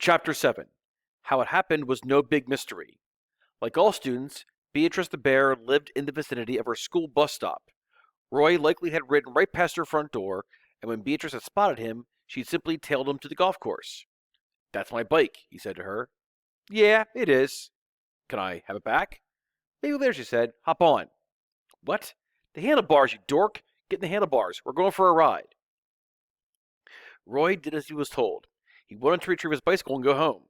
Chapter 7. How it happened was no big mystery. Like all students, Beatrice the bear lived in the vicinity of her school bus stop. Roy likely had ridden right past her front door, and when Beatrice had spotted him, she'd simply tailed him to the golf course. "That's my bike," he said to her. "Yeah, it is." "Can I have it back?" "Leave it there," she said. "Hop on." "What?" "The handlebars, you dork! Get in the handlebars. We're going for a ride." Roy did as he was told. He wanted to retrieve his bicycle and go home.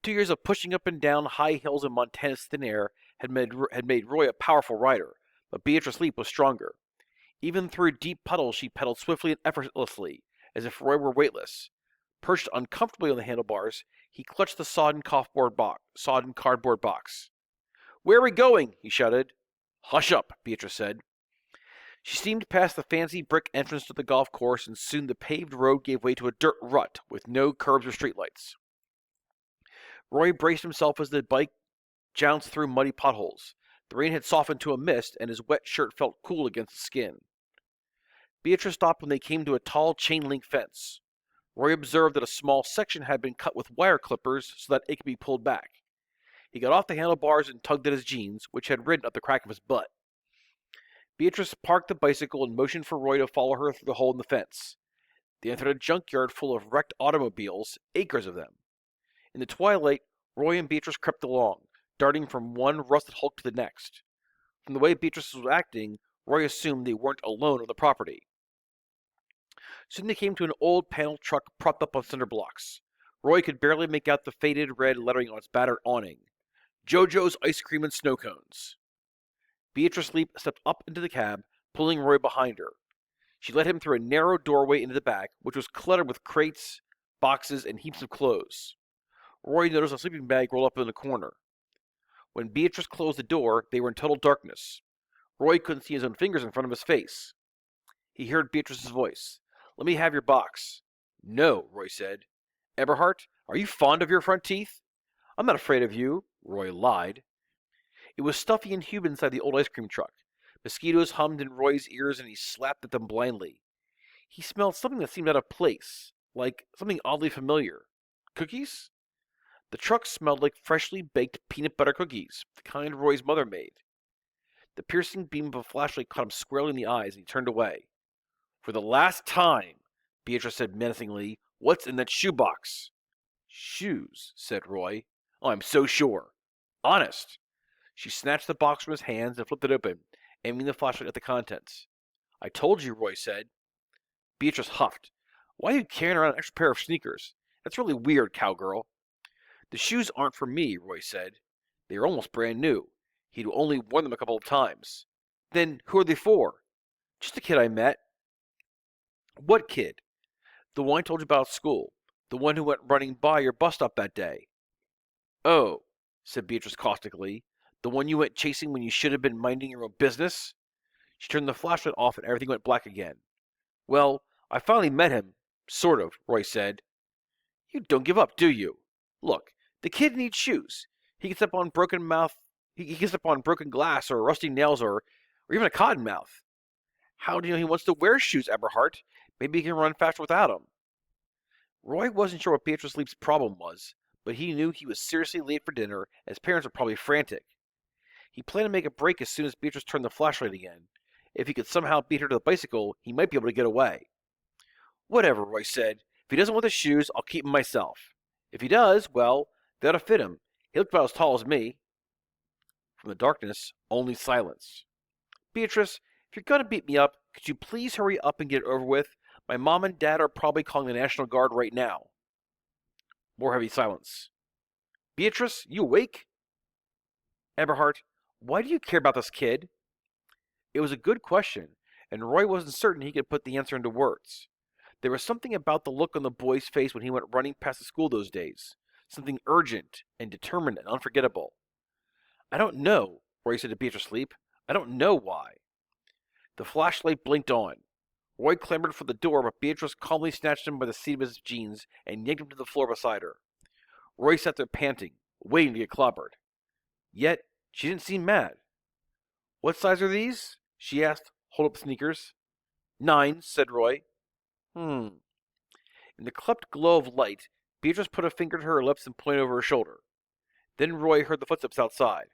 2 years of pushing up and down high hills in Montana's thin air had made Roy a powerful rider, but Beatrice Leap was stronger. Even through deep puddles she pedaled swiftly and effortlessly, as if Roy were weightless. Perched uncomfortably on the handlebars, he clutched the sodden cardboard box. "Where are we going?" he shouted. "Hush up," Beatrice said. She steamed past the fancy brick entrance to the golf course, and soon the paved road gave way to a dirt rut with no curbs or streetlights. Roy braced himself as the bike jounced through muddy potholes. The rain had softened to a mist, and his wet shirt felt cool against the skin. Beatrice stopped when they came to a tall chain-link fence. Roy observed that a small section had been cut with wire clippers so that it could be pulled back. He got off the handlebars and tugged at his jeans, which had ridden up the crack of his butt. Beatrice parked the bicycle and motioned for Roy to follow her through the hole in the fence. They entered a junkyard full of wrecked automobiles, acres of them. In the twilight, Roy and Beatrice crept along, darting from one rusted hulk to the next. From the way Beatrice was acting, Roy assumed they weren't alone on the property. Soon they came to an old panel truck propped up on cinder blocks. Roy could barely make out the faded red lettering on its battered awning. "JoJo's Ice Cream and Snow Cones." Beatrice Leap stepped up into the cab, pulling Roy behind her. She led him through a narrow doorway into the back, which was cluttered with crates, boxes, and heaps of clothes. Roy noticed a sleeping bag rolled up in the corner. When Beatrice closed the door, they were in total darkness. Roy couldn't see his own fingers in front of his face. He heard Beatrice's voice. "Let me have your box." "No," Roy said. "Eberhard, are you fond of your front teeth?" "I'm not afraid of you," Roy lied. It was stuffy and humid inside the old ice cream truck. Mosquitoes hummed in Roy's ears and he slapped at them blindly. He smelled something that seemed out of place, like something oddly familiar. Cookies? The truck smelled like freshly baked peanut butter cookies, the kind Roy's mother made. The piercing beam of a flashlight caught him squarely in the eyes and he turned away. "For the last time," Beatrice said menacingly, "what's in that shoebox?" "Shoes," said Roy. "Oh, I'm so sure." "Honest." She snatched the box from his hands and flipped it open, aiming the flashlight at the contents. "I told you," Roy said. Beatrice huffed. "Why are you carrying around an extra pair of sneakers? That's really weird, cowgirl." "The shoes aren't for me," Roy said. "They are almost brand new. He'd only worn them a couple of times." "Then who are they for?" "Just a kid I met." "What kid?" "The one I told you about at school. The one who went running by your bus stop that day." "Oh," said Beatrice caustically. "The one you went chasing when you should have been minding your own business?" She turned the flashlight off and everything went black again. "Well, I finally met him. Sort of," Roy said. "You don't give up, do you? Look, the kid needs shoes. He can step on broken mouth. He can step on broken glass or rusty nails or even a cotton mouth. How do you know he wants to wear shoes, Eberhard? Maybe he can run faster without them." Roy wasn't sure what Beatrice Leap's problem was, but he knew he was seriously late for dinner and his parents were probably frantic. He planned to make a break as soon as Beatrice turned the flashlight again. If he could somehow beat her to the bicycle, he might be able to get away. "Whatever," Roy said. "If he doesn't want the shoes, I'll keep them myself. If he does, well, they ought to fit him. He looked about as tall as me." From the darkness, only silence. "Beatrice, if you're going to beat me up, could you please hurry up and get it over with? My mom and dad are probably calling the National Guard right now." More heavy silence. "Beatrice, you awake?" "Eberhard, why do you care about this kid?" It was a good question, and Roy wasn't certain he could put the answer into words. There was something about the look on the boy's face when he went running past the school those days. Something urgent and determined and unforgettable. "I don't know," Roy said to Beatrice Leap. "I don't know why." The flashlight blinked on. Roy clambered for the door, but Beatrice calmly snatched him by the seat of his jeans and yanked him to the floor beside her. Roy sat there panting, waiting to get clobbered. Yet, she didn't seem mad. "What size are these?" she asked, holding up the sneakers. "9," said Roy. In the clept glow of light, Beatrice put a finger to her lips and pointed over her shoulder. Then Roy heard the footsteps outside.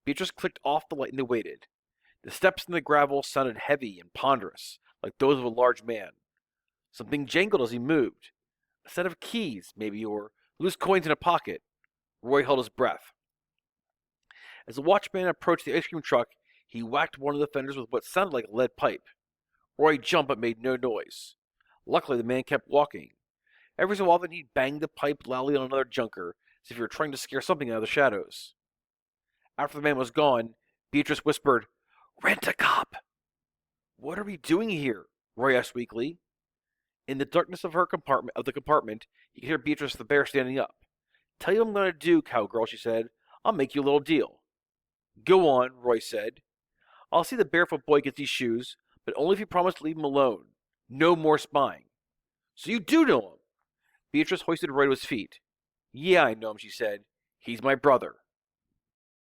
Beatrice clicked off the light and they waited. The steps in the gravel sounded heavy and ponderous, like those of a large man. Something jangled as he moved. A set of keys, maybe, or loose coins in a pocket. Roy held his breath. As the watchman approached the ice cream truck, he whacked one of the fenders with what sounded like a lead pipe. Roy jumped but made no noise. Luckily, the man kept walking. Every so often, he'd bang the pipe loudly on another junker, as if he were trying to scare something out of the shadows. After the man was gone, Beatrice whispered, "Rent-a-cop!" "What are we doing here?" Roy asked weakly. In the darkness of the compartment, he could hear Beatrice the bear standing up. "Tell you what I'm going to do, cowgirl," she said. "I'll make you a little deal." "Go on," Roy said. "I'll see the barefoot boy gets these shoes, but only if you promise to leave him alone. No more spying." "So you do know him?" Beatrice hoisted Roy to his feet. "Yeah, I know him," she said. "He's my brother."